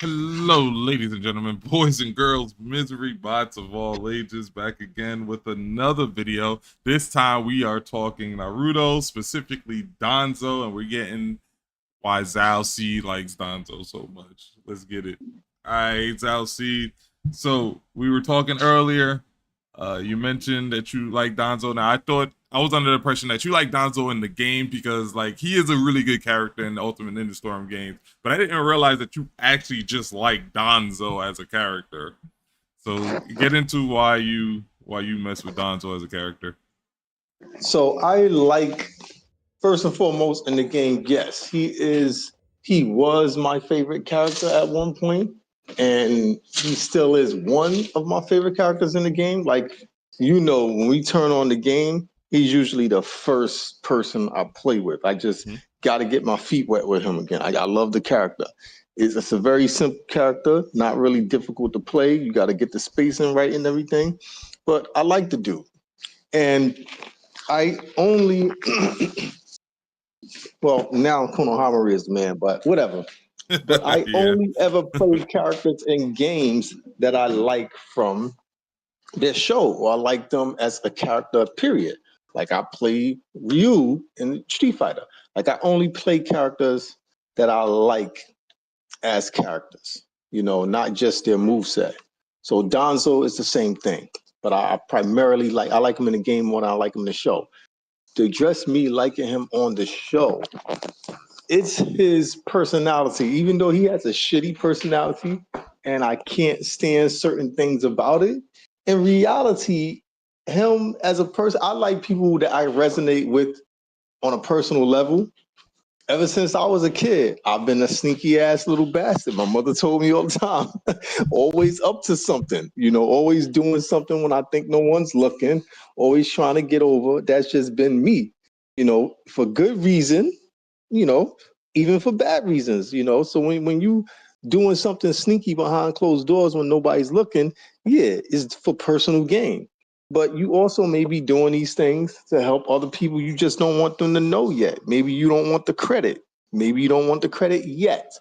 Hello, ladies and gentlemen, boys and girls, misery bots of all ages, back again with another video. This time we are talking Naruto, specifically Danzo, and we're getting why Zhaal C likes Danzo so much. Let's get it. All right, Zhaal C. So we were talking earlier. You mentioned that you like Danzo. Now I was under the impression that you like Danzo in the game because like he is a really good character in the Ultimate Ninja Storm games, but I didn't realize that you actually just like Danzo as a character. So get into why you mess with Danzo as a character. So I like first and foremost in the game, yes, he was my favorite character at one point, and he still is one of my favorite characters in the game. Like, when we turn on the game, he's usually the first person I play with. I just Hmm? got to get my feet wet with him again. I love the character. It's a very simple character, not really difficult to play. You got to get the spacing right and everything, but I like the dude. And I only well, now Konohamaru is the man, but whatever. But I Yeah. only ever played characters in games that I like from their show, or I like them as a character, period. Like I play Ryu in Street Fighter. Like I only play characters that I like as characters, not just their moveset. So Danzo is the same thing. But I primarily I like him in the game more than I like him in the show. To address me liking him on the show, it's his personality. Even though he has a shitty personality and I can't stand certain things about it, in reality, him as a person, I like people that I resonate with on a personal level. Ever since I was a kid, I've been a sneaky ass little bastard. My mother told me all the time, always up to something, always doing something when I think no one's looking, always trying to get over. That's just been me, for good reason, you know, even for bad reasons, So when you doing something sneaky behind closed doors when nobody's looking, yeah, it's for personal gain. But you also may be doing these things to help other people. You just don't want them to know yet. Maybe you don't want the credit. Maybe you don't want the credit yet.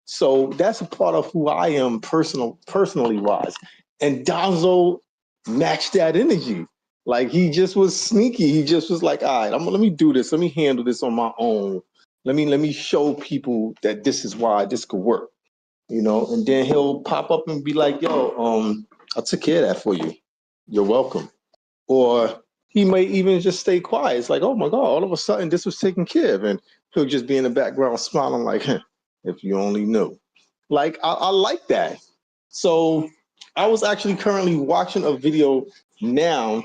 So that's a part of who I am personally wise. And Danzo matched that energy. Like he just was sneaky. He just was like, all right, let me do this. Let me handle this on my own. Let me show people that this is why this could work. And then he'll pop up and be like, yo, I took care of that for you. You're welcome. Or he may even just stay quiet. It's like, oh my God, all of a sudden this was taken care of. And he'll just be in the background smiling like, if you only knew. Like, I like that. So I was actually currently watching a video now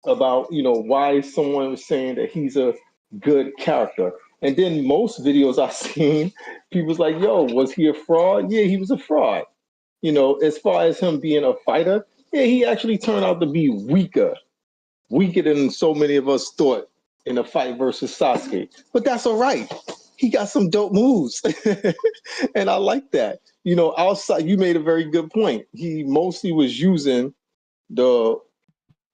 about, why someone was saying that he's a good character. And then most videos I've seen, people's like, yo, was he a fraud? Yeah, he was a fraud. As far as him being a fighter, yeah, he actually turned out to be weaker than so many of us thought in a fight versus Sasuke. But that's all right. He got some dope moves. And I like that. Outside, you made a very good point. He mostly was using the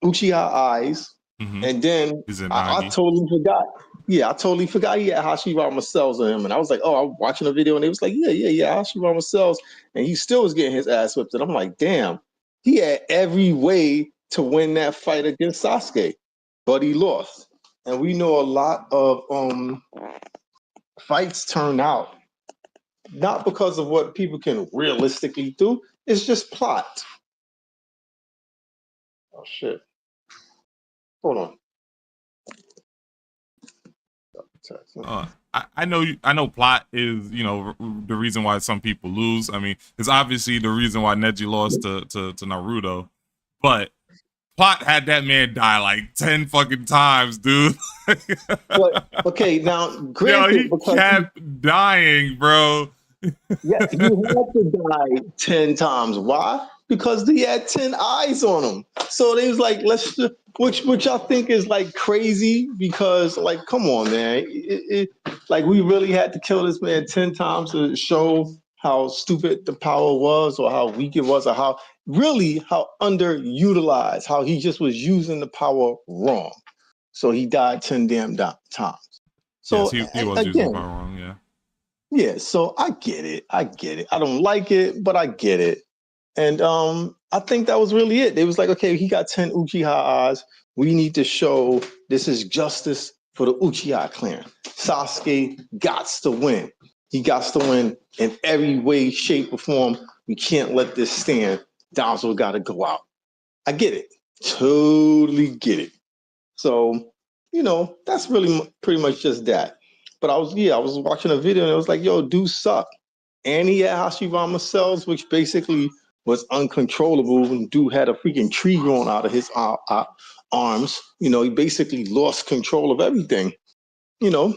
Uchiha eyes. Mm-hmm. And then Is it I Nagi? totally forgot. Yeah, I totally forgot he had Hashirama cells on him. And I was like, oh, I'm watching a video and it was like, yeah, Hashirama cells. And he still was getting his ass whipped. And I'm like, damn, he had every way to win that fight against Sasuke, but he lost. And we know a lot of fights turn out not because of what people can realistically do, it's just plot. Oh, shit. Hold on. I know plot is the reason why some people lose. I mean, it's obviously the reason why Neji lost to Naruto, but plot had that man die like 10 fucking times, dude. But okay, now Yo, granted, he because kept dying, bro. yeah, he had to die 10 times. Why? Because he had 10 eyes on him. So they was like, let's just, which I think is like crazy because like, come on, man. Like we really had to kill this man 10 times to show how stupid the power was or how weak it was or how underutilized, how he just was using the power wrong. So he died 10 damn times. Yes, So he was using the again, power wrong, yeah. Yeah, so I get it. I get it. I don't like it, but I get it. And I think that was really it. It was like, okay, he got 10 Uchiha eyes. We need to show this is justice for the Uchiha clan. Sasuke gots to win. He gots to win in every way, shape, or form. We can't let this stand. Danzo got to go out. I get it. Totally get it. So, that's really pretty much just that. But I was watching a video and it was like, yo, dude suck. And he had Hashirama cells, which basically was uncontrollable. And dude had a freaking tree growing out of his arms. He basically lost control of everything, you know.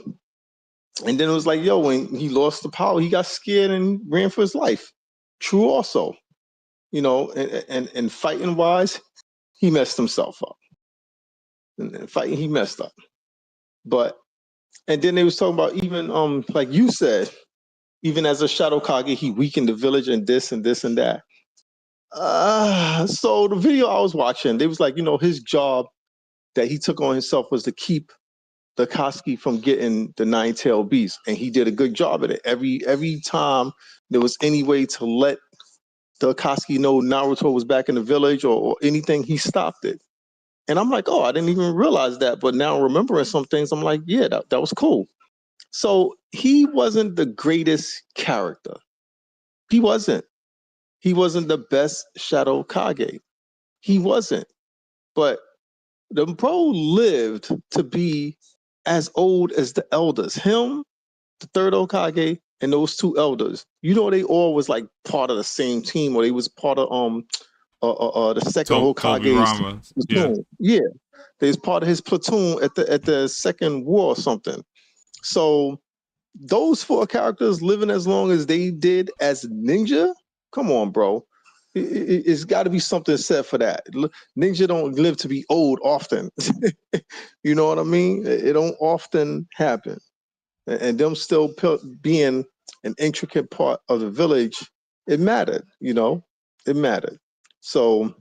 And then it was like, yo, when he lost the power, he got scared and ran for his life. True also, and fighting wise, he messed himself up. And fighting, he messed up. But and then they was talking about even like you said, even as a Shadow Kage, he weakened the village and this and this and that. So the video I was watching, they was like, his job that he took on himself was to keep the Akatsuki from getting the nine-tailed beast, and he did a good job at it. Every time there was any way to let the Akatsuki know Naruto was back in the village or anything, he stopped it. And I'm like, oh, I didn't even realize that. But now remembering some things, I'm like, yeah, that was cool. So he wasn't the greatest character. He wasn't. He wasn't the best Shadow Kage. He wasn't. But the bro lived to be as old as the elders. Him, the third Okage, and those two elders. They all was like part of the same team, or they was part of the second Hokage's platoon. Yeah, they was part of his platoon at the second war or something. So those four characters living as long as they did as ninja, come on, bro. It's got to be something said for that. Ninja don't live to be old often. You know what I mean? It don't often happen. And them still being an intricate part of the village, it mattered, it mattered. So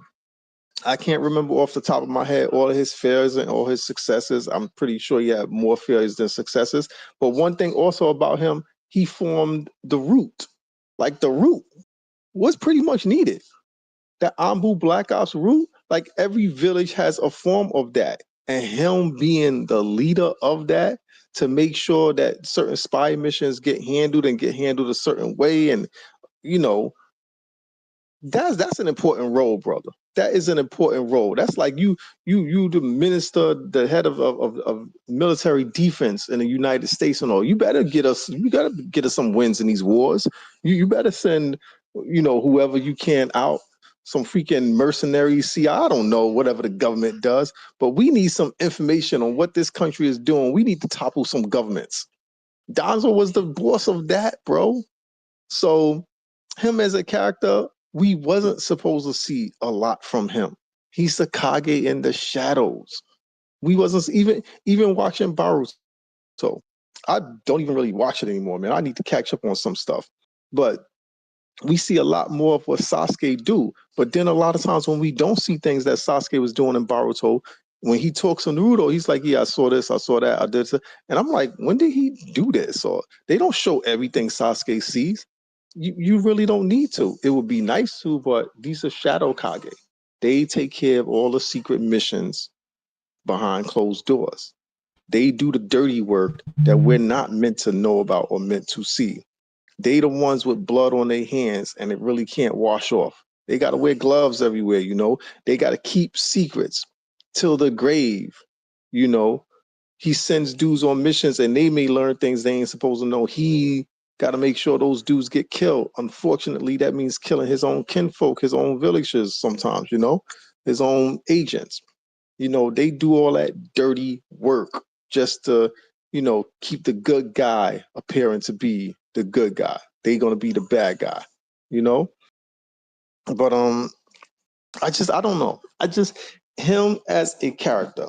I can't remember off the top of my head all of his failures and all his successes. I'm pretty sure he had more failures than successes. But one thing also about him, he formed the root. Like the root was pretty much needed. The Ambu Black Ops root, like every village has a form of that. And him being the leader of that to make sure that certain spy missions get handled a certain way. And, that's an important role, brother. That is an important role. That's like you the minister, the head of military defense in the United States and all. You gotta get us some wins in these wars. You better send, whoever you can out, some freaking mercenaries. See, I don't know, whatever the government does, but we need some information on what this country is doing. We need to topple some governments. Danzo was the boss of that, bro. So him as a character, we wasn't supposed to see a lot from him. He's the Kage in the shadows. We wasn't even watching Baruto. I don't even really watch it anymore, man. I need to catch up on some stuff. But we see a lot more of what Sasuke do. But then a lot of times when we don't see things that Sasuke was doing in Baruto, when he talks on Naruto, he's like, yeah, I saw this, I saw that, I did this. And I'm like, when did he do this? Or they don't show everything Sasuke sees. You really don't need to. It would be nice to, but these are Shadow Kage. They take care of all the secret missions behind closed doors. They do the dirty work that we're not meant to know about or meant to see. They the ones with blood on their hands and it really can't wash off. They got to wear gloves everywhere, They got to keep secrets till the grave, He sends dudes on missions and they may learn things they ain't supposed to know. He got to make sure those dudes get killed. Unfortunately, that means killing his own kinfolk, his own villagers sometimes, his own agents. They do all that dirty work just to, keep the good guy appearing to be the good guy. They gonna be the bad guy, But I don't know. Him as a character,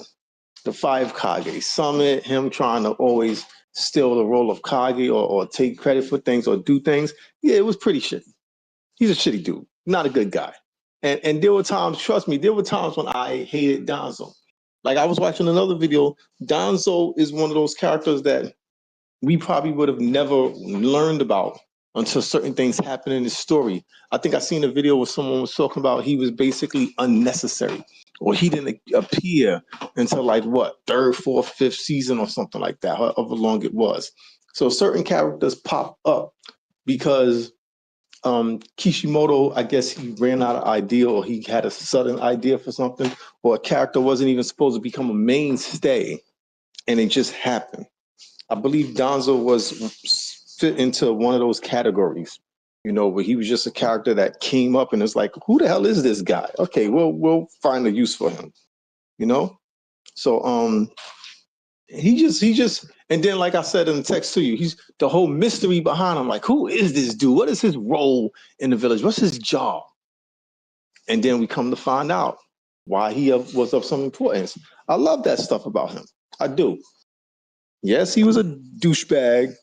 the five Kage summit, him trying to always steal the role of Kage or take credit for things or do things. Yeah, it was pretty shitty. He's a shitty dude, not a good guy. And there were times, trust me, there were times when I hated Danzo. Like I was watching another video. Danzo is one of those characters that we probably would have never learned about until certain things happen in the story. I think I seen a video where someone was talking about he was basically unnecessary, or he didn't appear until like what, third, fourth, fifth season or something like that, however long it was. So certain characters pop up because Kishimoto, I guess he ran out of idea, or he had a sudden idea for something, or a character wasn't even supposed to become a mainstay, and it just happened. I believe Danzo was fit into one of those categories, where he was just a character that came up and it's like, who the hell is this guy? Okay, we'll find a use for him, you know? So he just and then like I said in the text to you, he's the whole mystery behind him, like, who is this dude? What is his role in the village? What's his job? And then we come to find out why he was of some importance. I love that stuff about him. I do. Yes, he was a douchebag.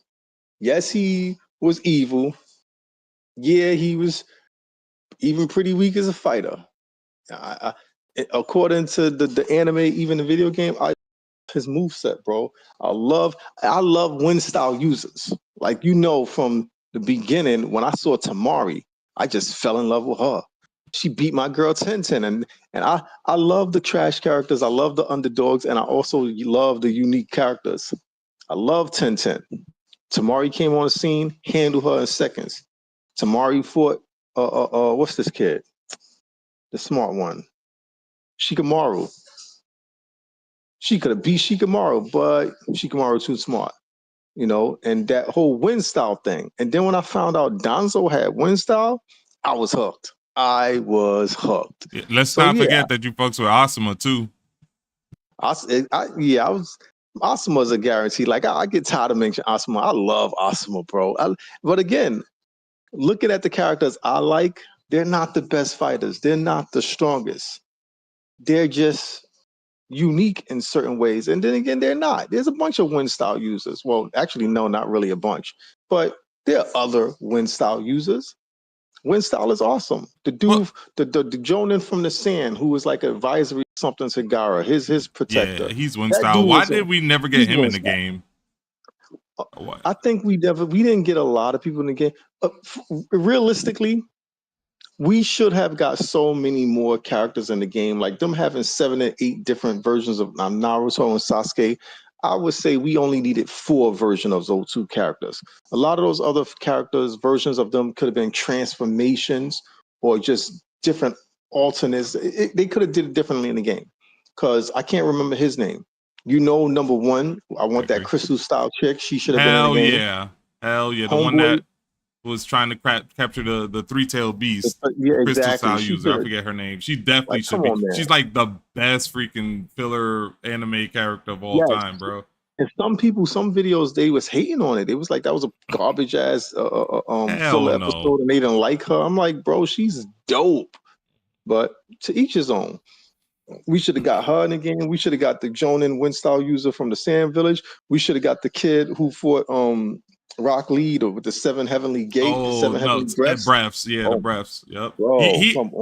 Yes, he was evil. Yeah, he was even pretty weak as a fighter. According to the anime, even the video game, his moveset, bro. I love wind style users. Like, from the beginning, when I saw Tamari, I just fell in love with her. She beat my girl 10-10. And I love the trash characters. I love the underdogs, and I also love the unique characters. I love 10-10. Tamari came on the scene, handled her in seconds. Tamari fought what's this kid? The smart one. Shikamaru. She could have beat Shikamaru, but Shikamaru too smart, and that whole wind style thing. And then when I found out Danzo had wind style, I was hooked. I was hooked. Yeah, let's So not yeah, forget that you fucks with Asuma too. I was. Asuma's a guarantee. Like I get tired of mentioning Asuma. I love Asuma, bro. But again, looking at the characters I like, they're not the best fighters. They're not the strongest. They're just unique in certain ways. And then again, they're not. There's a bunch of wind style users. Well, actually, no, not really a bunch. But there are other wind style users. Wind style is awesome. The dude, the Jonin from the Sand, who was like advisory something to Gaara, his protector. Yeah, he's wind That style. dude Why was did we never get he's him in wind the style. game? I think we didn't get a lot of people in the game. Realistically, we should have got so many more characters in the game. Like them having 7 or 8 different versions of Naruto and Sasuke. I would say we only needed 4 versions of those 2 characters. A lot of those other characters, versions of them could have been transformations or just different alternates. They could have did it differently in the game. Because I can't remember his name. Number one, I want that crystal style chick. She should have been in the game. Hell yeah. The Homeboy, one that was trying to capture the 3-tailed beast. yeah, crystal exactly. style user. I forget her name. She definitely should be. She's like the best freaking filler anime character of all time, bro. And some videos, they was hating on it. It was like that was a garbage ass filler episode, and they didn't like her. I'm like, bro, she's dope. But to each his own. We should have got her in the game. We should have got the Jonin wind style user from the Sand Village. We should have got the kid who fought Rock Lee with the 7 heavenly gate, the 7 heavenly breaths. Yeah, the breaths. Yep. Bro,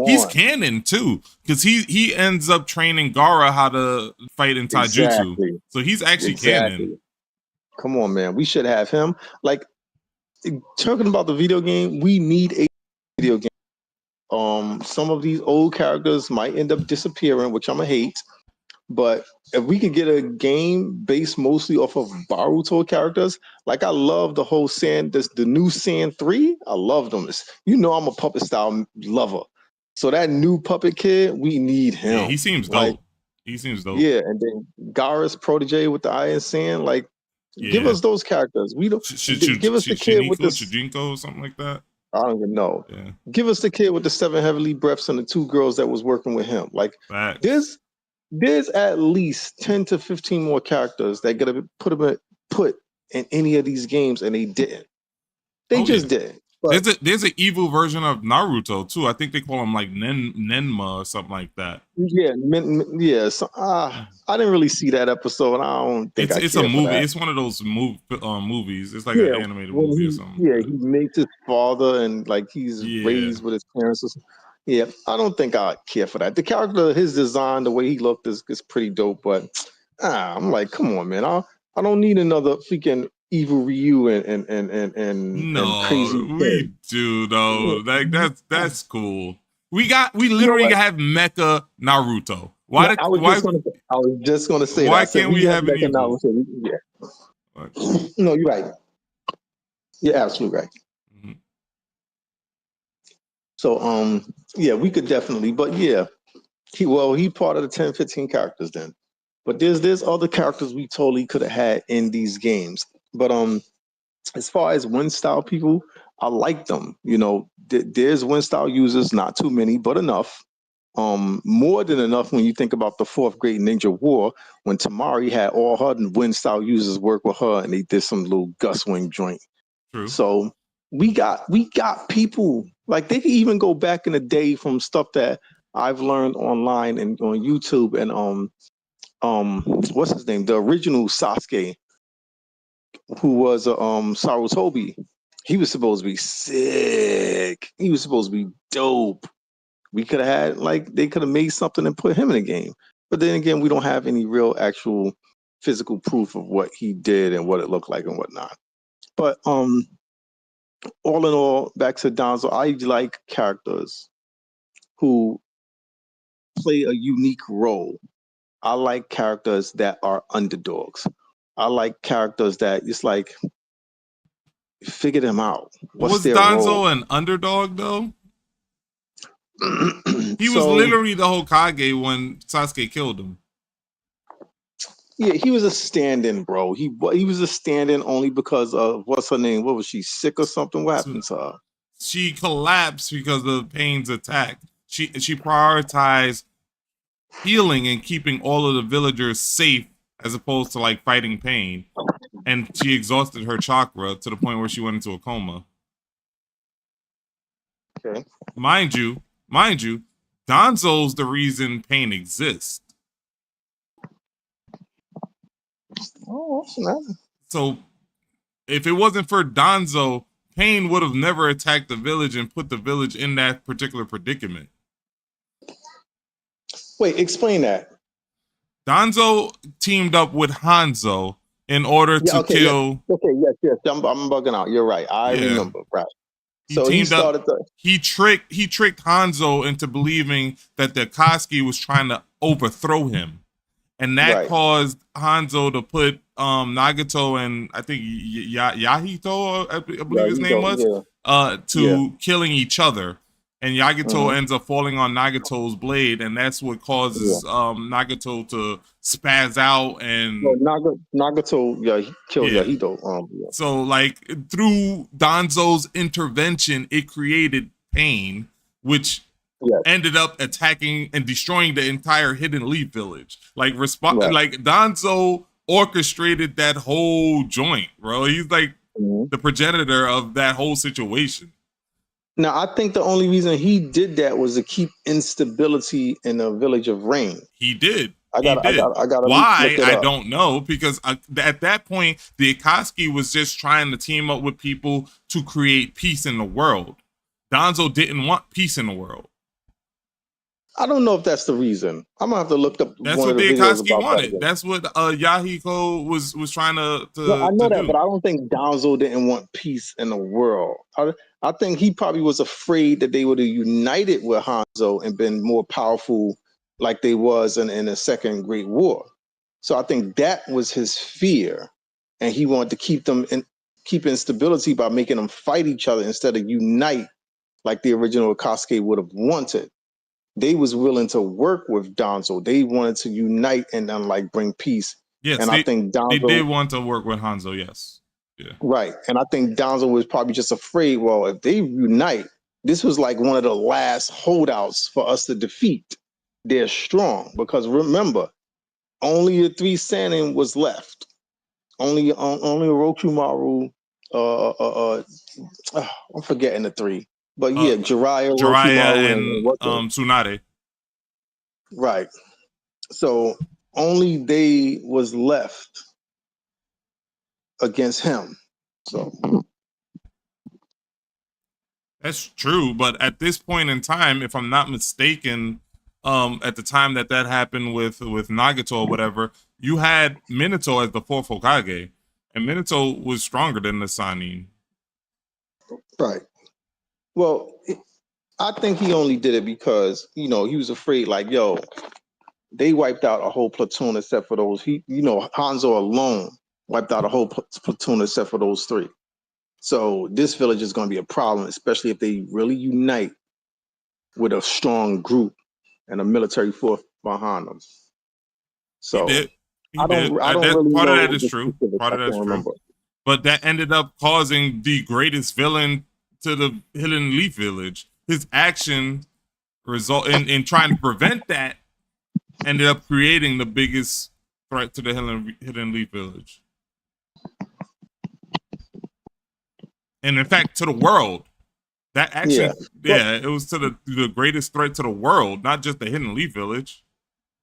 he's canon too, because he ends up training Gaara how to fight in taijutsu. Exactly. So he's actually canon. Come on, man. We should have him. Like, talking about the video game, we need a video game. Some of these old characters might end up disappearing, which I'm gonna hate. But if we could get a game based mostly off of Boruto characters, like I love the whole the new Sand 3. I love them. I'm a puppet style lover. So that new puppet kid, we need him. Yeah, he seems dope. He seems dope. Yeah, and then Gaara's protege with the Iron Sand, like, give us those characters. We don't give us the kid with the Shujinko or something like that. I don't even know. Yeah. Give us the kid with the 7 heavenly breaths and the 2 girls that was working with him. Like, there's at least 10 to 15 more characters that got to put in any of these games, and they didn't. They just didn't. But there's an evil version of Naruto too. I think they call him like Nenma or something like that. Yeah. So, I didn't really see that episode. I don't think it's a movie. It's one of those movies. It's like an animated movie or something. Yeah, he makes his father and like he's raised with his parents or something. Yeah, I don't think I care for that. The character, his design, the way he looked is pretty dope. But I'm like, come on, man. I don't need another freaking Evil Ryu and Crazy No, we Ken. do though. Like that's cool. We You know literally what? have Mecha Naruto. No, I was just gonna say that. I why said can't we we have have an Mecca evil? now. So yeah. No, you're right. You're absolutely right. Mhm. So yeah, we could definitely, but yeah, he part of the 10, 15 characters then. But there's other characters we totally could have had in these games. But as far as win style people, I like them. You know, there's win style users, not too many, but enough. More than enough when you think about the fourth Great Ninja War, when Tamari had all her win style users work with her, and they did some little Gus Wing joint. True. So we got people like they can even go back in the day from stuff that I've learned online and on YouTube and what's his name, the original Sasuke, who was Sarutobi. He was supposed to be sick. He was supposed to be dope. We could have had like they could have made something and put him in the game. But then again, we don't have any real actual physical proof of what he did and what it looked like and whatnot. But all in all, back to Donzo, I like characters who play a unique role. I like characters that are underdogs. I like characters that it's like figure them out. What's Was their role? Danzo an underdog though? He was So literally the Hokage when Sasuke killed him. yeah, he was a stand-in, bro. He was a stand-in only because of what's her name? What was she, sick or something? What So happened to her? she collapsed because of Pain's attack. She prioritized healing and keeping all of the villagers safe as opposed to like fighting Pain. And she exhausted her chakra to the point where she went into a coma. Okay. Mind you, Danzo's the reason Pain exists. Oh, that's nice. So if it wasn't for Danzo, Pain would have never attacked the village and put the village in that particular predicament. Wait, explain that. Danzo teamed up with Hanzo in order Yeah, to okay, yes. kill. Okay, yes. I'm bugging out. You're right. I Yeah, remember. Right. he So he teamed up. started the He tricked Hanzo into believing that the Akatsuki was trying to overthrow him, and that right. caused Hanzo to put Nagato and I think Yahito, I believe Yeah, his he name go, was, yeah. to killing each other. And Yagito Mhm. ends up falling on Nagato's blade, and that's what Yeah. causes Nagato to spaz out Well, and Nagato, yeah, he killed yeah. Yahito. Yeah. So like through Danzo's intervention, it created Pain, which Yeah. ended up attacking and destroying the entire Hidden Leaf village. Like Right. like Danzo orchestrated that whole joint, bro. He's like Mhm. the progenitor of that whole situation. Now, I think the only reason he did that was to keep instability in the village of Rain. He did. I He got, I did. got, I got to Why? look it I up. don't know. Because at that point, the Akatsuki was just trying to team up with people to create peace in the world. Danzo didn't want peace in the world. I don't know if that's the reason. I'm gonna have to look up That's one what of the the videos Akatsuki about that wanted. again. That's what Yahiko was trying No, I to know that, but do. I don't think Danzo didn't want peace in the world. I think he probably was afraid that they would have united with Hanzo and been more powerful, like they was in the Second Great War. So I think that was his fear, and he wanted to keep instability by making them fight each other instead of unite like the original Akatsuki would have wanted. They was willing to work with Danzo. They wanted to unite and like bring peace. Yes, And I think they Danzo, did want to work with Hanzo. Yes. Yeah. right. And I think Danzo was probably just afraid, well, if they unite, this was like one of the last holdouts for us to defeat. They're strong because remember, only the three Sanin was left. Only Orochimaru, I'm forgetting the three. But yeah, Jiraiya, Jiraiya Orochimaru, and and what Tsunade. right. So only they was left against him. So That's true, but at this point in time, if I'm not mistaken, at the time that happened with Nagato or whatever, you had Minato as the fourth Hokage, And Minato was stronger than the Sannin. Right. Well, I think he only did it because, he was afraid, like, yo, they wiped out a whole platoon except for those. Hanzo alone wiped out a whole platoon except for those three. So this village is going to be a problem, especially if they really unite with a strong group and a military force behind them. He So did. He I did. don't really Part of know that is the true. specifics. Part I of that's can't true. remember. But that ended up causing the greatest villain to the Hidden Leaf Village. His action result in trying to prevent that ended up creating the biggest threat to the Hidden Leaf Village. And in fact, to the world. That action, it was to the greatest threat to the world, not just the Hidden Leaf Village.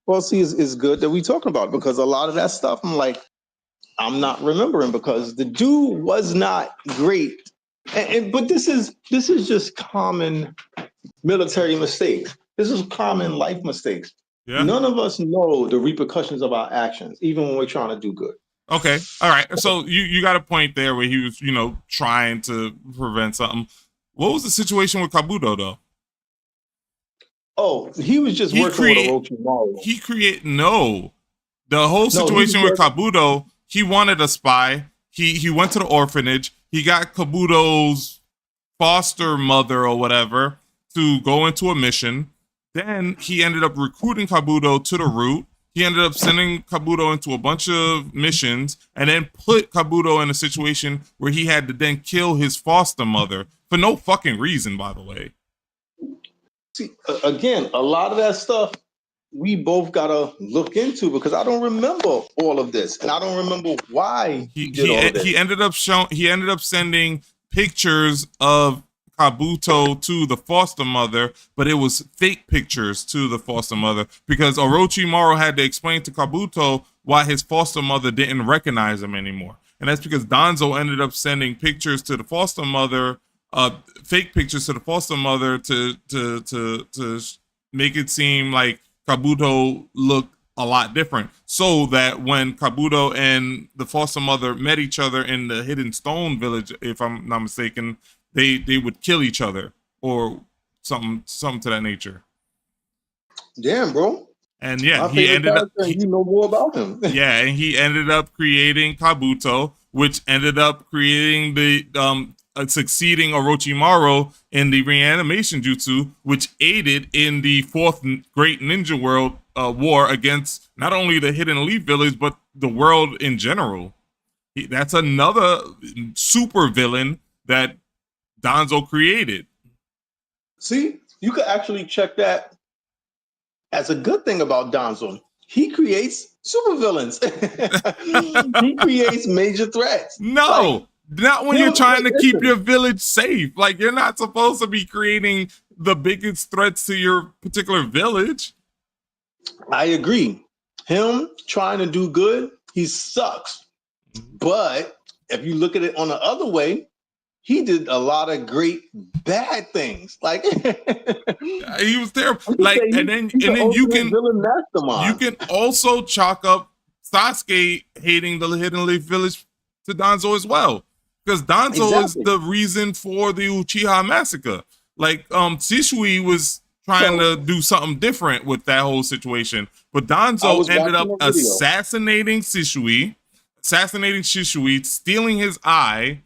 Well, see, it's good that we talking about it, because a lot of that stuff I'm not remembering, because the dude was not great. But this is just common military mistakes. This is common life mistakes. Yeah. None of us know the repercussions of our actions, even when we're trying to do good. Okay. All right. So you got a point there where he was, trying to prevent something. What was the situation with Kabuto, though? Oh, he was just working with Orochimaru. The whole situation with Kabuto, he wanted a spy. He went to the orphanage. He got Kabuto's foster mother or whatever to go into a mission. Then he ended up recruiting Kabuto to the route. He ended up sending Kabuto into a bunch of missions and then put Kabuto in a situation where he had to then kill his foster mother for no fucking reason, by the way. See, again, a lot of that stuff we both gotta look into, because I don't remember all of this, and I don't remember why he did all of this. He ended up sending pictures of Kabuto to the foster mother, but it was fake pictures to the foster mother because Orochimaru had to explain to Kabuto why his foster mother didn't recognize him anymore. And that's because Danzo ended up sending pictures to the foster mother, fake pictures to the foster mother to make it seem like Kabuto looked a lot different, so that when Kabuto and the foster mother met each other in the Hidden Stone Village, if I'm not mistaken, they would kill each other or something to that nature. Damn, bro. And yeah, he ended up. You know more about him. Yeah, and he ended up creating Kabuto, which ended up creating the succeeding Orochimaru in the reanimation jutsu, which aided in the fourth Great Ninja World war against not only the Hidden Leaf Village but the world in general. That's another super villain that Danzo created. See, you could actually check that as a good thing about Danzo. He creates supervillains. He creates major threats. No, not when you're trying to keep your village safe. Like, you're not supposed to be creating the biggest threats to your particular village. I agree. Him trying to do good, he sucks. But if you look at it on the other way, he did a lot of great bad things. Like he was terrible. Like, and then you can also chalk up Sasuke hating the Hidden Leaf Village to Danzo as well, because Danzo is the reason for the Uchiha massacre. Like, Shisui was trying to do something different with that whole situation, but Danzo ended up assassinating Shisui, stealing his eye,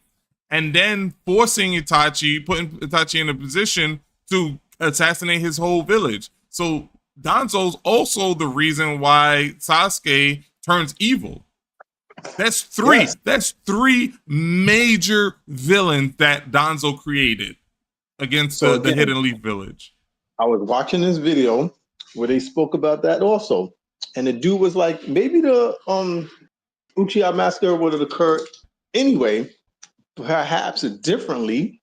and then forcing putting Itachi in a position to assassinate his whole village. So Danzo's also the reason why Sasuke turns evil. That's three. Yes. That's three major villains that Danzo created against the Hidden Leaf Village. I was watching this video where they spoke about that also, and the dude was like, maybe the Uchiha massacre would have occurred anyway, perhaps differently,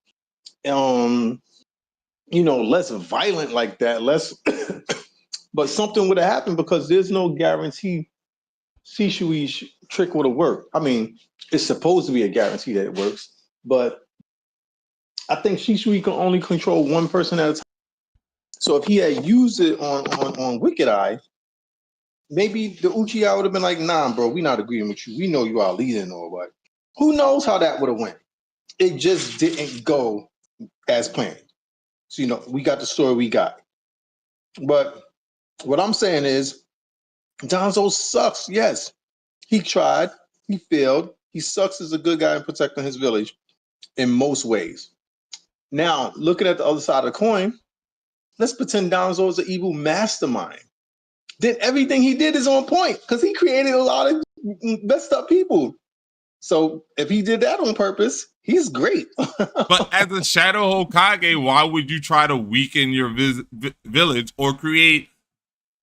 less violent like that, less, but something would have happened, because there's no guarantee Shishui's trick would have worked. I mean, it's supposed to be a guarantee that it works, but I think Shishui can only control one person at a time. So if he had used it on Wicked Eye, maybe the Uchiha would have been like, nah, bro, we not agreeing with you. We know you are leading or what. Who knows how that would have went? It just didn't go as planned. So, we got the story we got. But what I'm saying is, Danzo sucks. Yes, he tried. He failed. He sucks as a good guy in protecting his village in most ways. Now, looking at the other side of the coin, let's pretend Danzo is an evil mastermind. Then everything he did is on point because he created a lot of messed up people. So if he did that on purpose, he's great. But as a Shadow Hokage, why would you try to weaken your village or create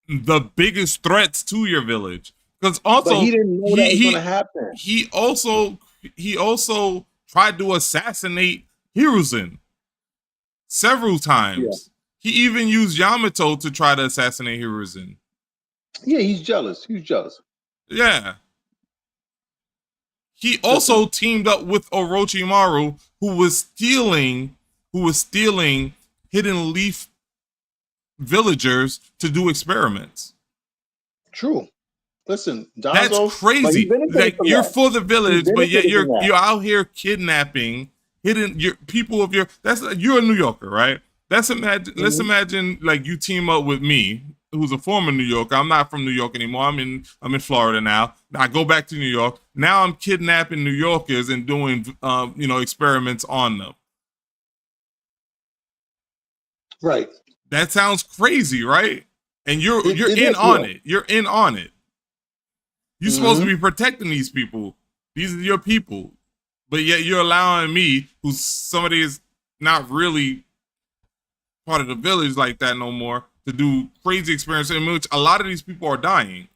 the biggest threats to your village? Because also, but he didn't know that was going to happen. He also tried to assassinate Hiruzen several times. Yeah. He even used Yamato to try to assassinate Hiruzen. Yeah, he's jealous. He's jealous. Yeah. He also teamed up with Orochimaru, who was stealing Hidden Leaf villagers to do experiments. True. Listen, Danzo, that's crazy. Like you're for the village, but yet you're out here kidnapping people of your. You're a New Yorker, right? Let's imagine like you team up with me, who's a former New Yorker. I'm not from New York anymore. I'm in Florida now. I go back to New York. Now I'm kidnapping New Yorkers and doing experiments on them. Right. That sounds crazy, right? And you're in on it. You're in on it. You're supposed to be protecting these people. These are your people. But yet you're allowing me, who's somebody is not really part of the village like that no more, to do crazy experiences in which a lot of these people are dying.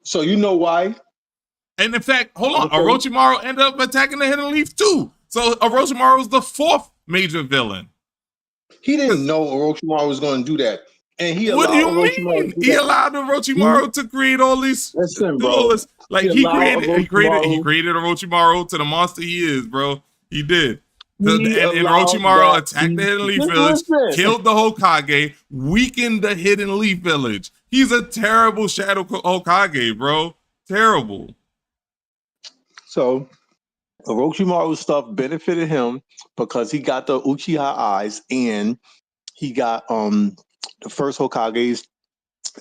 So you know why? And in fact, hold on, Orochimaru ended up attacking the Hidden Leaf too. So Orochimaru was the fourth major villain. He didn't know Orochimaru was going to do that. And he what do you mean? He allowed Orochimaru to create all these. Listen, bro. Like he created Orochimaru to the monster he is, bro. He did. And Orochimaru attacked the Hidden Leaf village, killed the Hokage, weakened the Hidden Leaf village. He's a terrible Shadow Hokage, bro. Terrible. So Orochimaru's stuff benefited him because he got the Uchiha eyes and he got the first Hokage's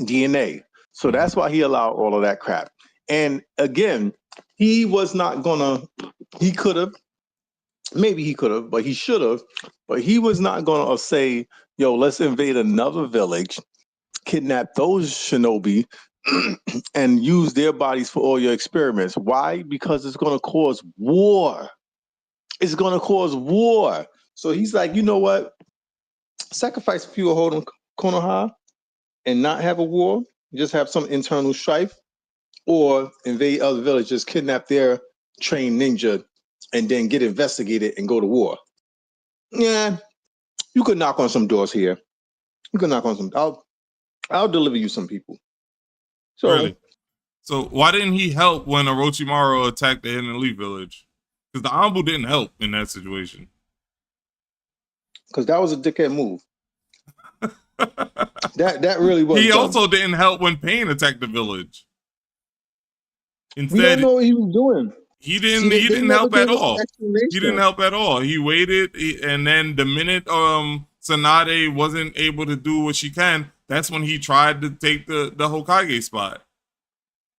DNA. So that's why he allowed all of that crap. And again, he was not gonna, he could have, maybe he could have, but he should have, but he was not gonna say, yo, let's invade another village, kidnap those shinobi, and use their bodies for all your experiments. Why? Because it's gonna cause war. It's gonna cause war. So he's like, you know what? Sacrifice a few of Konoha and not have a war, just have some internal strife, or invade other villages, kidnap their trained ninja, and then get investigated and go to war. Yeah, you could knock on some doors here. You could knock on some. I'll deliver you some people. So, really? So why didn't he help when Orochimaru attacked the Hidden Leaf village? Because the Anbu didn't help in that situation. Because that was a dickhead move. that really was. He also didn't help when Pain attacked the village. Instead, we don't know what he was doing. He didn't help at all. He didn't help at all. He waited, and then the minute Tsunade wasn't able to do what she can, that's when he tried to take the Hokage spot.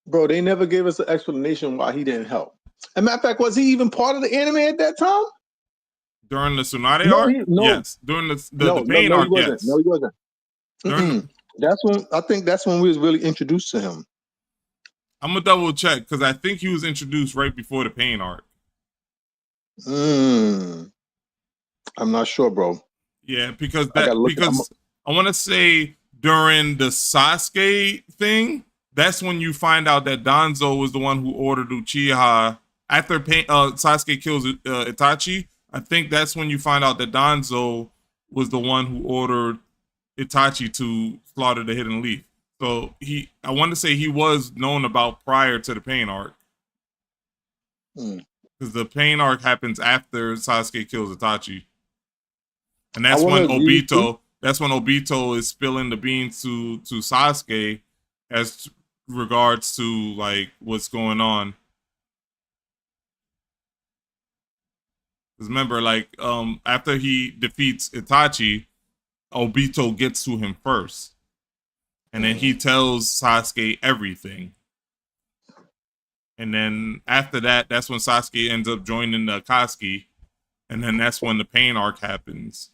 Bro, they never gave us an explanation why he didn't help. As a matter of fact, was he even part of the anime at that time? During the Tsunade arc? Yes. During the Pain arc, yes. No, he wasn't. That's when we was really introduced to him. I'm gonna double check because I think he was introduced right before the Pain arc. I'm not sure, bro. Yeah, because I want to say during the Sasuke thing, that's when you find out that Danzo was the one who ordered Uchiha after Sasuke kills Itachi. I think that's when you find out that Danzo was the one who ordered Itachi to slaughter the Hidden Leaf. So I want to say he was known about prior to the Pain arc. Because the Pain arc happens after Sasuke kills Itachi. And that's when Obito is spilling the beans to Sasuke as regards to like what's going on. Because remember, like, after he defeats Itachi, Obito gets to him first. And then he tells Sasuke everything. And then after that, that's when Sasuke ends up joining the Akatsuki. And then that's when the pain arc happens.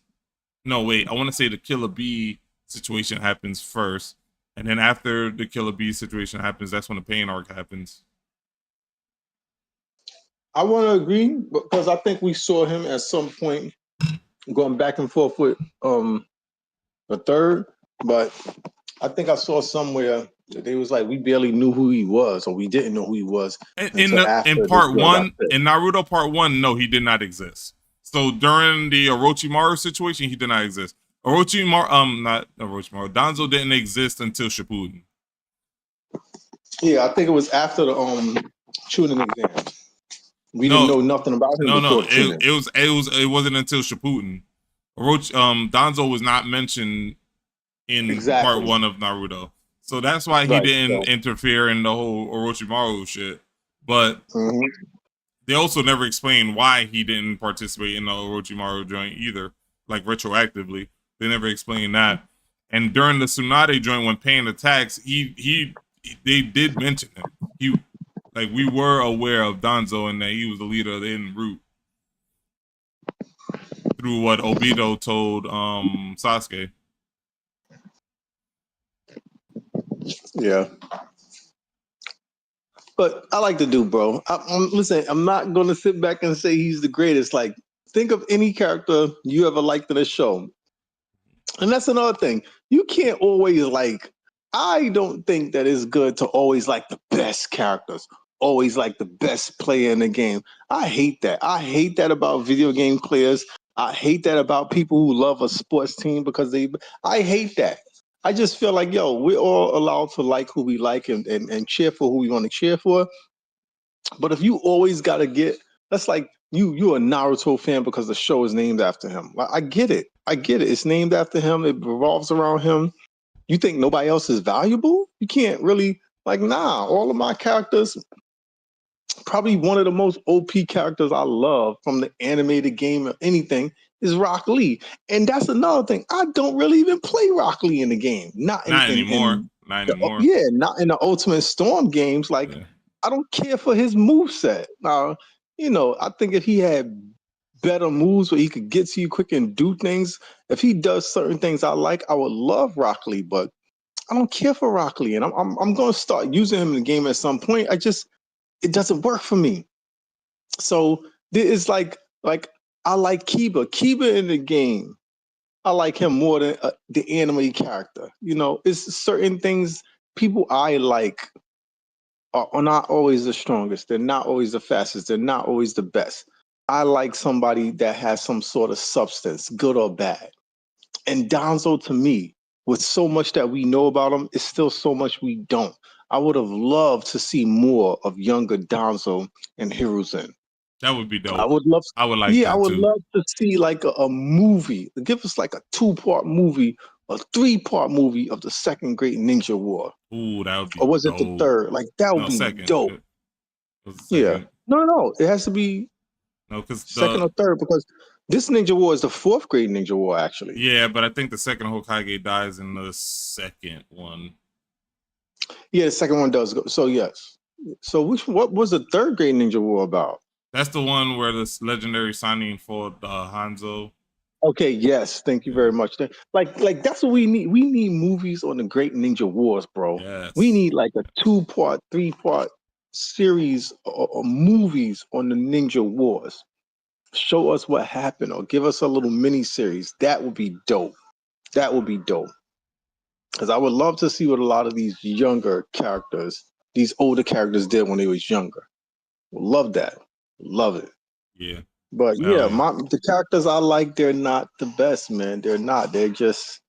No, wait, I want to say the Killer Bee situation happens first. And then after the Killer Bee situation happens, that's when the pain arc happens. I want to agree because I think we saw him at some point going back and forth with the third, but I think I saw somewhere that they was like we barely knew who he was, or we didn't know who he was in part one, in Naruto part 1, no, he did not exist. So during the Orochimaru situation, he did not exist. Not Orochimaru. Danzo didn't exist until Shippuden. Yeah, I think it was after the Chunin exams. We didn't know nothing about him. It wasn't until Shippuden. Danzo was not mentioned in part 1 of Naruto. So that's why he didn't interfere in the whole Orochimaru shit. But they also never explained why he didn't participate in the Orochimaru joint either, like retroactively. They never explained that. And during the Tsunade joint, when Pain attacks, they did mention him. We were aware of Danzo and that he was the leader of the Hidden Root through what Obito told Sasuke. Yeah. But I like the dude, bro. Listen, I'm not going to sit back and say he's the greatest. Like, think of any character you ever liked in a show. And that's another thing. You can't always I don't think that it's good to always like the best characters, always like the best player in the game. I hate that. I hate that about video game players. I hate that about people who love a sports team because I hate that. I just feel like, we're all allowed to like who we like and cheer for who we want to cheer for. But if you always got to that's like you're a Naruto fan because the show is named after him. I get it. It's named after him. It revolves around him. You think nobody else is valuable? You can't really, all of my characters, probably one of the most OP characters I love from the animated game or anything is Rock Lee. And that's another thing. I don't really even play Rock Lee in the game. Not anymore. Not anymore. Yeah, not in the Ultimate Storm games. I don't care for his moveset. Now, I think if he had better moves where he could get to you quick and do things, if he does certain things I like, I would love Rock Lee, but I don't care for Rock Lee. And I'm going to start using him in the game at some point. It doesn't work for me. So it's like I like Kiba. Kiba in the game, I like him more than the anime character. It's certain things people I like are not always the strongest. They're not always the fastest. They're not always the best. I like somebody that has some sort of substance, good or bad. And Danzo, to me, with so much that we know about him, is still so much we don't. I would have loved to see more of younger Danzo and Hiruzen. That would be dope. I would love. I would like. Yeah, I would love to see a movie. Give us a 2-part movie, a 3-part movie of the Second Great Ninja War. Ooh, that would be. Or was it the third? That would be dope. Yeah. No. It has to be. No, because second or third, because this Ninja War is the 4th Great Ninja War, actually. Yeah, but I think the second Hokage dies in the second one. Yeah, the second one does go. So yes. So what was the 3rd Great Ninja War about? That's the one where this legendary Sannin fought Hanzo. Okay, yes, thank you very much. Like that's what we need. We need movies on the Great Ninja Wars, bro. Yes. We need a 2-part, 3-part series or movies on the Ninja Wars. Show us what happened or give us a little mini series. That would be dope. That would be dope. Because I would love to see what a lot of these younger characters, these older characters did when they was younger. Love that. Love it. Yeah. But the characters I like, they're not the best, man. They're not. They're just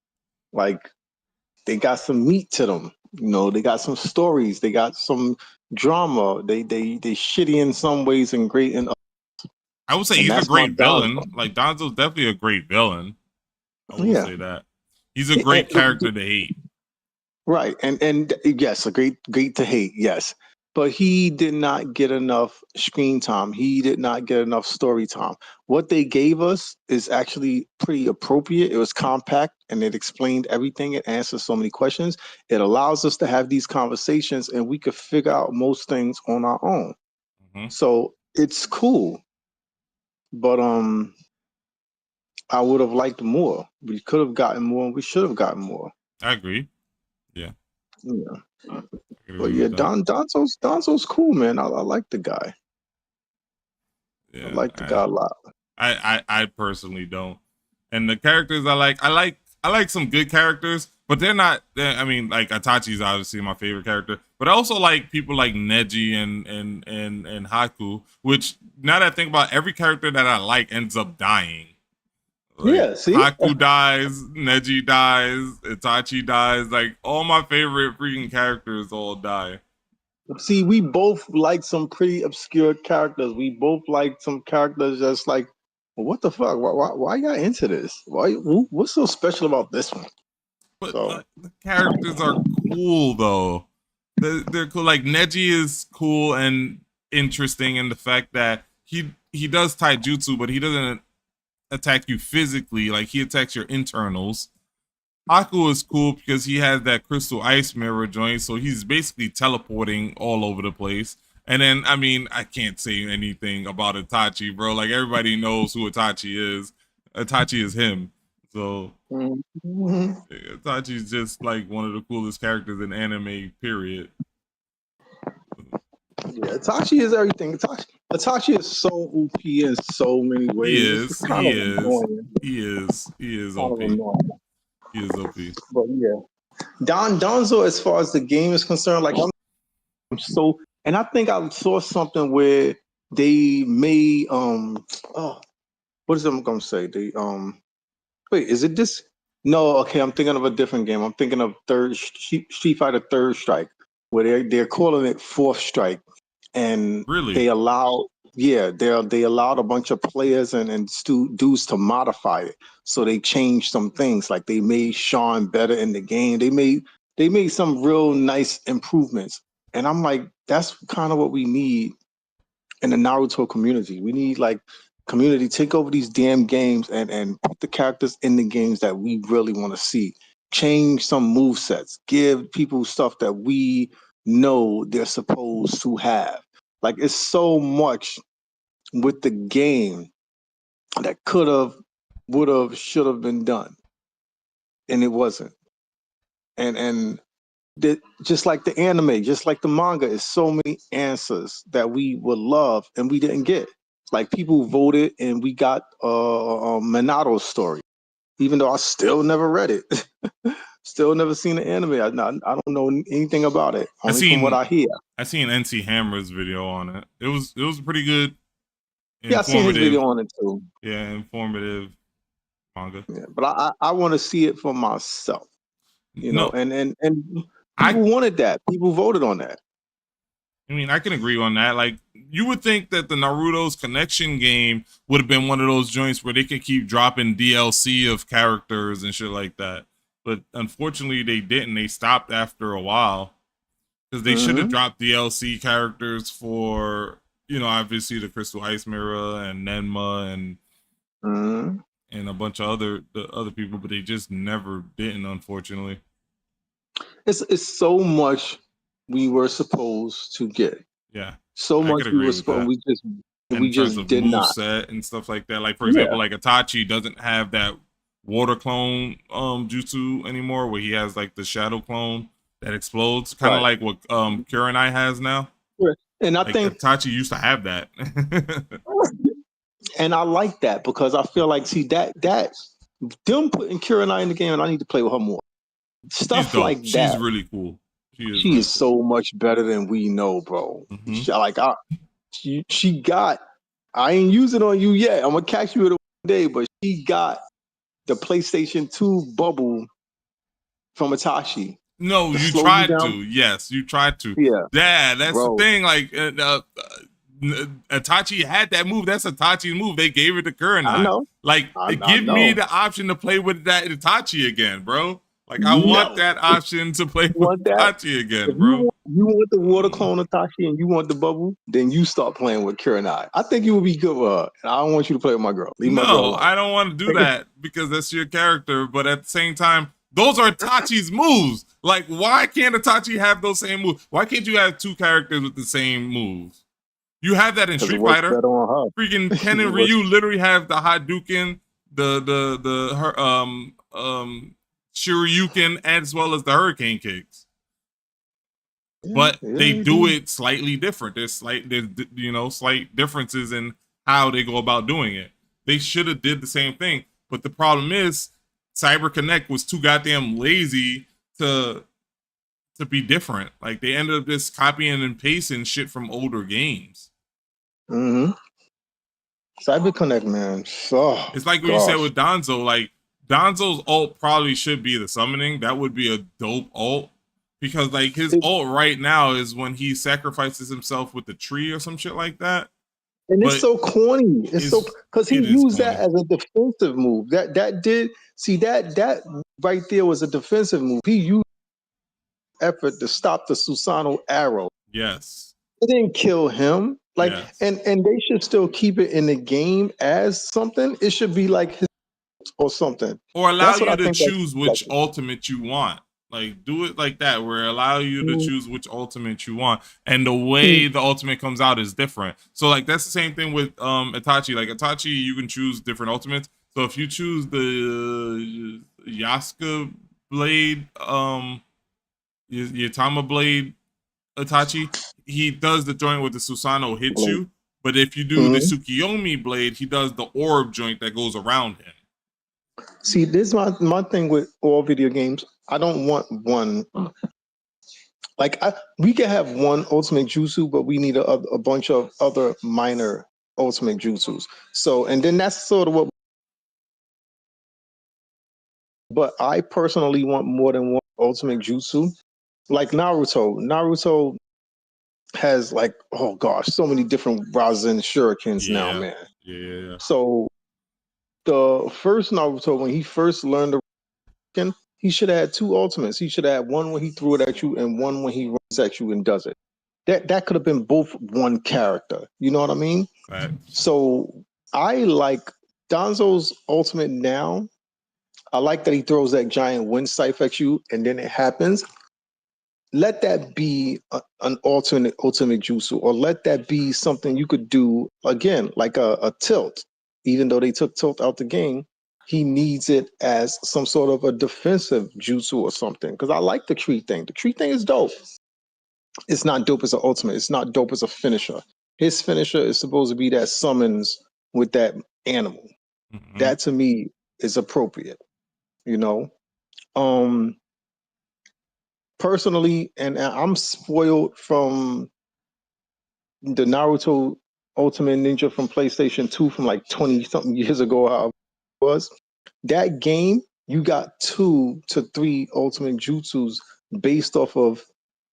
they got some meat to them. They got some stories. They got some drama. They shitty in some ways and great in others. I would say he's a great villain. Danzo's definitely a great villain. I will say that. He's a great character to hate. Right. And yes, a great to hate, yes. but he did not get enough screen time. He did not get enough story time. What they gave us is actually pretty appropriate. It was compact and it explained everything. It answered so many questions. It allows us to have these conversations and we could figure out most things on our own. Mhm. So it's cool. But I would have liked more. We could have gotten more and we should have gotten more. I agree. Yeah. Yeah. I can But agree yeah, with that. Danzo's cool, man. I like the guy. I Yeah. like the guy a lot. I personally don't. And the characters I like some good characters, but they're not. I mean, like Itachi's obviously my favorite character, but I also like people like Neji and Haku. Which now that I think about, every character that I like ends up dying. Like Yeah, see? Haku dies, Neji dies, Itachi dies. Like all my favorite freaking characters all die. See, we both like some pretty obscure characters. We both like some characters that's like, well, what the fuck? Why y'all into this? What's so special about this one? But So the characters are cool though. They're cool. Like Neji is cool and interesting in the fact that he does taijutsu, but he doesn't attack you physically. Like he attacks your internals. Haku is cool because he has that crystal ice mirror joint, so he's basically teleporting all over the place. And then, I mean, I can't say anything about Itachi, bro. Like everybody knows who Itachi is. Itachi is him. So mhm. Itachi's just like one of the coolest characters in anime, period. Yeah, Itachi is everything. Itachi is so OP in so many ways. It's kind of annoying. He is Kind OP. of annoying. He is OP. But yeah, Donzo, as far as the game is concerned, like I'm so, and I think I saw something where they made oh, what is I'm gonna say? They wait, is it this? No, okay, I'm thinking of a different game. I'm thinking of Street Fighter Third Strike, where they're calling it Fourth Strike, and Really? they allowed, yeah, they allowed a bunch of players and dudes to modify it. So they changed some things, like they made Sean better in the game. They made some real nice improvements, and I'm like, that's kind of what we need in the Naruto community. We need like community take over these damn games and put the characters in the games that we really want to see. Change some move sets. Give people stuff that we know they're supposed to have. Like it's so much with the game that could have, would have, should have been done, and it wasn't. And that just like the anime, just like the manga, is so many answers that we would love and we didn't get. Like people voted and we got Minato's story, even though I still never read it. Still never seen the anime. I don't know anything about it, only from what I hear. I seen NC Hammer's video on it. It was pretty good. Yeah, I seen his video on it too. Yeah, informative manga. Yeah, but I want to see it for myself. You know, and people wanted that. People voted on that. I mean, I can agree on that. Like, you would think that the Naruto's Connection game would have been one of those joints where they could keep dropping DLC of characters and shit like that. But unfortunately, they didn't. They stopped after a while because they should have dropped DLC characters for, you know, obviously the Crystal Ice Mirror and Nenma and a bunch of other people, but they just never didn't, unfortunately. It's so much we were supposed to get. Yeah. So much we were supposed, we just did not. Set and stuff like that. Like for example, like Itachi doesn't have that water clone jutsu anymore, where he has like the shadow clone that explodes, kind of like what Kurenai has now. Right. And I like think Itachi used to have that. And I like that because I feel like, see, that them putting Kurenai in the game, and I need to play with her more. Stuff like that. She's really cool. She is so much better than we know, bro. She got, I ain't using on you yet. I'm gonna catch you at one day, but she got the PlayStation 2 bubble from Itachi. No, you tried to. Yes, you tried to. Yeah, that's the thing. Like Itachi had that move. That's Itachi's move. They gave it to Kurenai. I know. Like, give me the option to play with that Itachi again, bro. Like, I want that option to play with Itachi again, bro. you want the water clone Itachi and you want the bubble, then you start playing with Kurenai. I think you would be good with her. And I don't want you to play with my girl. Leave my girl No, alone. I don't want to do that because that's your character. But at the same time, those are Itachi's moves. Like, why can't Itachi have those same moves? Why can't you have two characters with the same moves? You have that in Street Fighter. Better on her. Freaking Ken and Ryu literally have the Hadouken, Shoryuken, as well as the Hurricane kicks. But they do it slightly different. There's slight differences in how they go about doing it. They should have did the same thing. But the problem is, Cyber Connect was too goddamn lazy to be different. Like, they ended up just copying and pasting shit from older games. Mm-hmm. Cyber Connect, man. Oh, it's like what you said with Danzo. Like, Danzo's ult probably should be the summoning. That would be a dope ult. Because, like, his ult right now is when he sacrifices himself with the tree or some shit like that. And it's so corny. It's so, because he used that as a defensive move. That right there was a defensive move. He used effort to stop the Susanoo arrow. Yes. It didn't kill him. Like, and they should still keep it in the game as something. It should be like his or something. Or allow you to choose which ultimate you want. Like, do it like that, where it allow you to choose which ultimate you want. And the way the ultimate comes out is different. So, like, that's the same thing with Itachi. Like, Itachi, you can choose different ultimates. So if you choose the Yasuka Blade, Yatama Blade Itachi, he does the joint with the Susanoo hits you. But if you do the Tsukiyomi Blade, he does the orb joint that goes around him. See, this is my thing with all video games. I don't want one. Like, we can have one ultimate jutsu, but we need a bunch of other minor ultimate jutsus. So, and then that's sort of what. But I personally want more than one ultimate jutsu. Like Naruto. Naruto has, like, oh gosh, so many different Rasen shurikens now, man. Yeah. So the first Naruto, when he first learned the shuriken, he should have had two ultimates. He should have had one when he threw it at you and one when he runs at you and does it. That could have been both one character. You know what I mean? Right. So I like Danzo's ultimate now. I like that he throws that giant wind scythe at you and then it happens. Let that be an alternate ultimate jutsu, or let that be something you could do again, like a tilt. Even though they took tilt out the game, he needs it as some sort of a defensive jutsu or something. Because I like the tree thing. The tree thing is dope. It's not dope as an ultimate. It's not dope as a finisher. His finisher is supposed to be that summons with that animal. Mm-hmm. That to me is appropriate. You know? Personally, and I'm spoiled from the Naruto Ultimate Ninja from PlayStation 2 from like 20-something years ago, how it was. That game, you got 2 to 3 ultimate jutsus based off of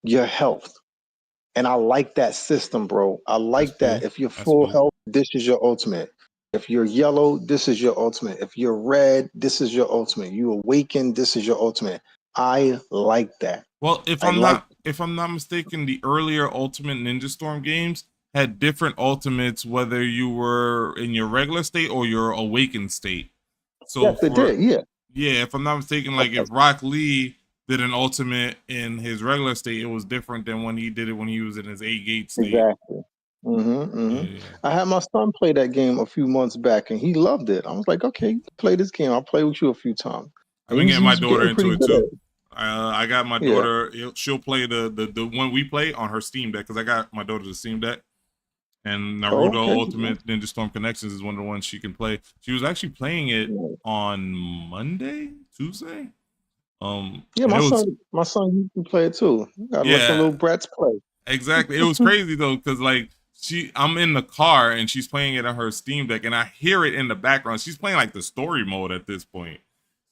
your health. And I like that system, bro. I like that. If you're full health, this is your ultimate. If you're yellow, this is your ultimate. If you're red, this is your ultimate. You awaken, this is your ultimate. I like that. Well, if I'm not mistaken, the earlier Ultimate Ninja Storm games had different ultimates, whether you were in your regular state or your awakened state. So yes, they did, yeah. Yeah, if I'm not mistaken, like if Rock Lee did an ultimate in his regular state, it was different than when he did it when he was in his 8-gate state. Exactly. Yeah. I had my son play that game a few months back, and he loved it. I was like, okay, play this game. I'll play with you a few times. I've been getting my daughter into it too. I got my daughter. She'll play the one we play on her Steam Deck because I got my daughter the Steam Deck. And Naruto Ultimate Ninja Storm Connections is one of the ones she can play. She was actually playing it on Tuesday. Yeah, my son used to play it too. Got let the little brats play. Exactly. It was crazy though, because like I'm in the car and she's playing it on her Steam Deck, and I hear it in the background. She's playing like the story mode at this point.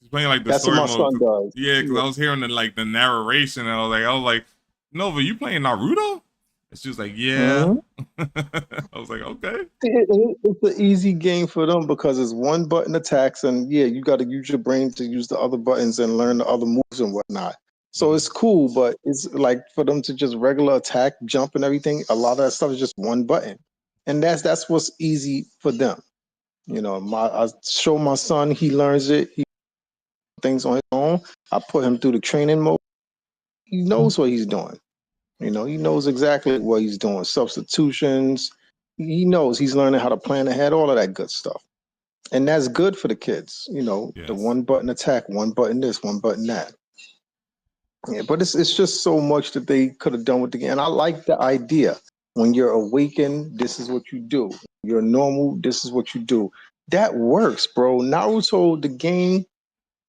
She's playing like the story mode. That's what my son does. Yeah, because I was hearing the narration, and I was like, Nova, you playing Naruto? And she was like, yeah. I was like, okay. It's an easy game for them because it's one button attacks, and you got to use your brain to use the other buttons and learn the other moves and whatnot. So it's cool, but it's like for them to just regular attack, jump, and everything. A lot of that stuff is just one button, and that's what's easy for them. You know, I show my son, he learns it. He things on his own. I put him through the training mode. He knows what he's doing. You know, he knows exactly what he's doing. Substitutions. He knows he's learning how to plan ahead, all of that good stuff. And that's good for the kids. You know, the Yes. one button attack, one button this, one button that. Yeah, but it's just so much that they could have done with the game. And I like the idea. When you're awakened, this is what you do. You're normal, this is what you do. That works, bro. Naruto, the game,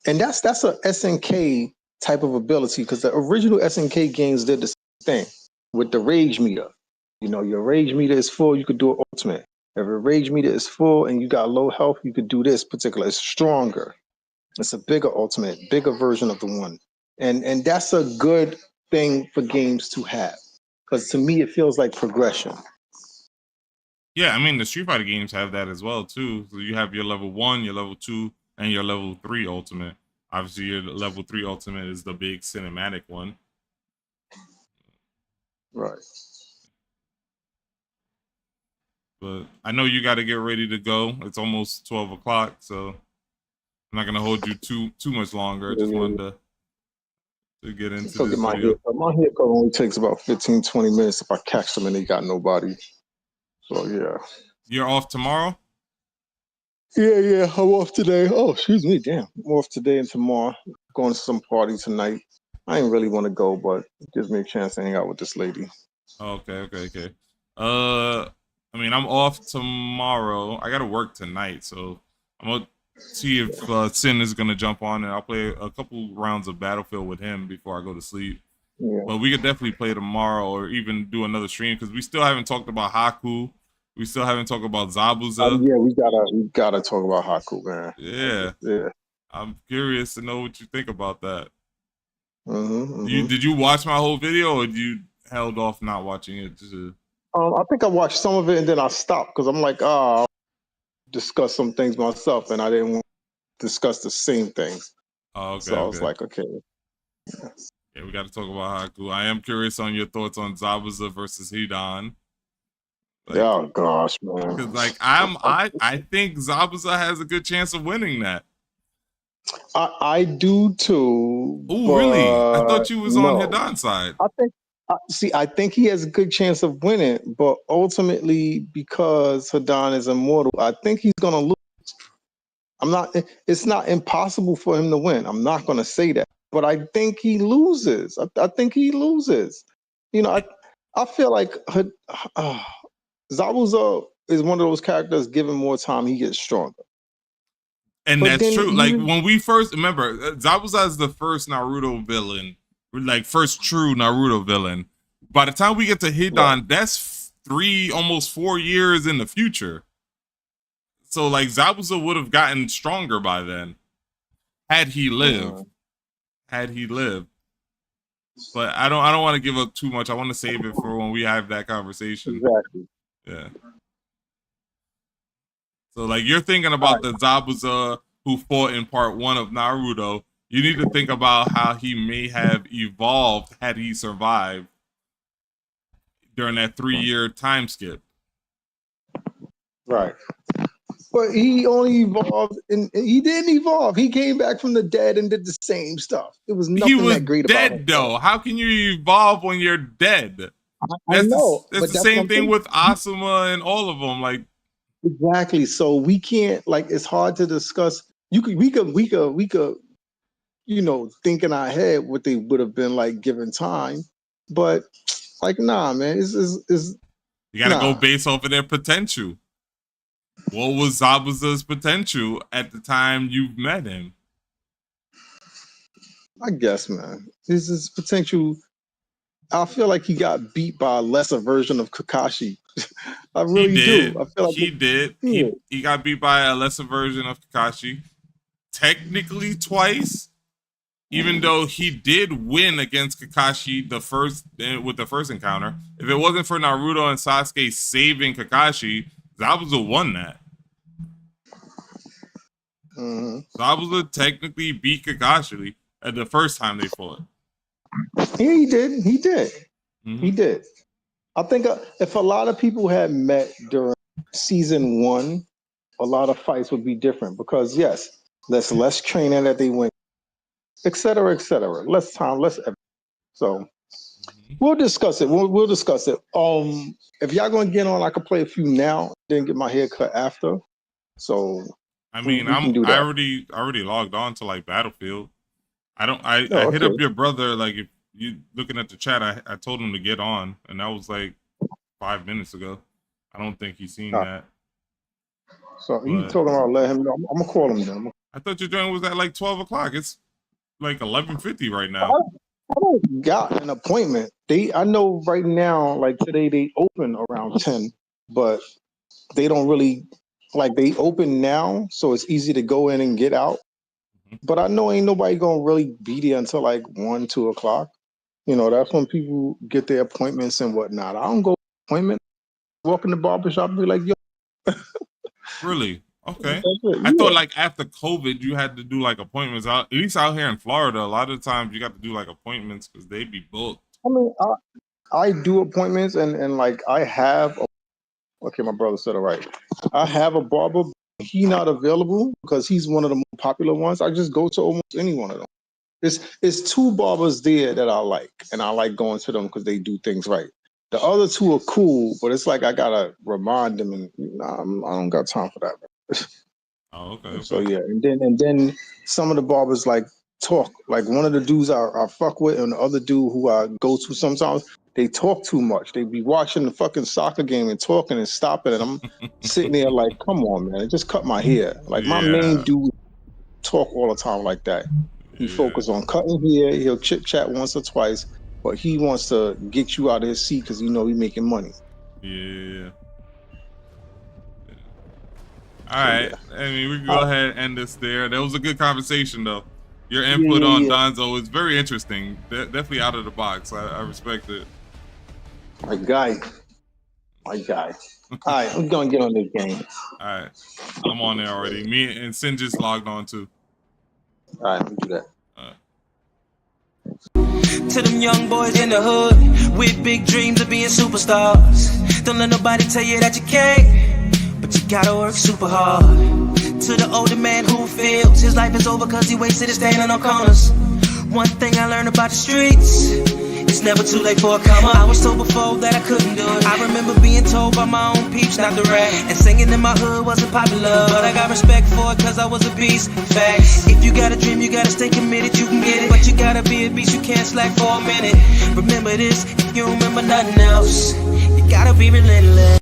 and that's a SNK type of ability because the original SNK games did the same thing with the rage meter. You know, your rage meter is full, you could do an ultimate. If your rage meter is full and you got low health, you could do this particular. It's stronger. It's a bigger ultimate, bigger version of the one. And that's a good thing for games to have. Because to me it feels like progression. Yeah, I mean the Street Fighter games have that as well too. So you have your level 1, your level 2, and your level 3 ultimate. Obviously, your level 3 ultimate is the big cinematic one. Right. But I know you got to get ready to go. It's almost 12 o'clock, so I'm not gonna hold you too much longer. I just wanted to get into this video. My haircut only takes about 15, 20 minutes if I catch them and they got nobody. So yeah. You're off tomorrow? Yeah, I'm off today. Oh, excuse me, damn. I'm off today and tomorrow. Going to some party tonight. I ain't really want to go, but it gives me a chance to hang out with this lady. Okay. I mean, I'm off tomorrow. I gotta work tonight, so I'm gonna see if Sin is gonna jump on, and I'll play a couple rounds of Battlefield with him before I go to sleep. Yeah. But we could definitely play tomorrow, or even do another stream because we still haven't talked about Haku. We still haven't talked about Zabuza. Yeah, we gotta talk about Haku, man. Yeah. I'm curious to know what you think about that. Mm-hmm. Did you watch my whole video, or you held off not watching it? I think I watched some of it and then I stopped because I'm like, I'll discuss some things myself, and I didn't want to discuss the same things. Oh, okay. So I was like, okay. Yeah, we got to talk about Haku. I am curious on your thoughts on Zabuza versus Hidan. Like, oh gosh, man. Because I think Zabuza has a good chance of winning that. I do too. Oh, really? I thought you was on Hidan's side. I think he has a good chance of winning, but ultimately, because Hidan is immortal, I think he's gonna lose. It's not impossible for him to win. I'm not gonna say that, but I think he loses. I think he loses. You know, I feel like Zabuza is one of those characters. Given more time, he gets stronger. And but that's true. Like when we first remember, Zabuza is the first Naruto villain, like first true Naruto villain. By the time we get to Hidan, that's almost 4 years in the future. So like Zabuza would have gotten stronger by then, had he lived. But I don't want to give up too much. I want to save it for when we have that conversation. Exactly. Yeah. So like you're thinking about the Zabuza who fought in part 1 of Naruto. You need to think about how he may have evolved had he survived during that 3-year time skip. Right. But he only evolved, and he didn't evolve. He came back from the dead and did the same stuff. It was nothing that great about him. He was dead, though. How can you evolve when you're dead? I know. That's the same thing with Asuma and all of them. Like exactly. So we can't, like, it's hard to discuss. We could, you know, think in our head what they would have been like given time, but like, nah, man, it's you gotta go based off of their potential. What was Zabuza's potential at the time you met him? I guess, man, his potential. I feel like he got beat by a lesser version of Kakashi. I really do. I feel like he did. He got beat by a lesser version of Kakashi. Technically twice, even though he did win against Kakashi with the first encounter. If it wasn't for Naruto and Sasuke saving Kakashi, Zabuza won that. Zabuza technically beat Kakashi at the first time they fought. Yeah, he did. He did. He Mm-hmm. did. I think if a lot of people had met during season 1, a lot of fights would be different because yes, there's less training that they went, et cetera, et cetera. Less time, less effort. So Mm-hmm. we'll discuss it. We'll discuss it. If y'all gonna get on, I could play a few now, then get my hair cut after. So I we, mean, we can do I that. already logged on to like Battlefield. I Oh, hit okay. up your brother, like, if you looking at the chat, I told him to get on, and that was like 5 minutes ago. I don't think he's seen that. So you But talking about let him know. I'm gonna call him then. I thought your joint was at like 12 o'clock. It's like 11:50 right now. I don't got an appointment. I know right now, like today they open around 10, but they don't really like they open now, so it's easy to go in and get out. Mm-hmm. But I know ain't nobody gonna really be there until like 1, 2 o'clock. You know, that's when people get their appointments and whatnot. I don't go to appointment, walk in the barbershop and be like, yo, Really? Okay. that's it. I thought Yeah. like after COVID, you had to do like appointments. Out, at least out here in Florida, a lot of times you got to do like appointments because they be booked. I mean, I do appointments and like I have. Okay, my brother said it right. I have a barber. He not available because he's one of the more popular ones. I just go to almost any one of them. It's 2 barbers there that I like, and I like going to them because they do things right. The other 2 are cool, but it's like I gotta remind them, and I don't got time for that. Oh, okay. So yeah, and then some of the barbers like talk. Like one of the dudes I fuck with, and the other dude who I go to sometimes, they talk too much. They be watching the fucking soccer game and talking and stopping, and I'm sitting there like, come on, man, just cut my hair. Like my main Yeah. dude talk all the time like that. He focus on cutting hair. He'll chit chat once or twice, but he wants to get you out of his seat because he know he making money. Yeah. All right. Yeah. I mean, we can go ahead and end this there. That was a good conversation, though. Your input on Danzo is very interesting. Definitely out of the box. I respect it. My guy. All right, I'm gonna get on this game. All right, I'm on there already. Me and Sin just logged on too. All right, let me do that. To them young boys in the hood with big dreams of being superstars. Don't let nobody tell you that you can't, but you gotta work super hard. To the older man who feels his life is over cause he wasted it standing on corners. One thing I learned about the streets, it's never too late for a come up. I was told before that I couldn't do it. I remember being told by my own peeps not to rap, and singing in my hood wasn't popular, but I got respect for it cause I was a beast. Facts. If you got a dream, you gotta stay committed, you can get it, but you gotta be a beast, you can't slack for a minute. Remember this, if you remember nothing else, you gotta be relentless.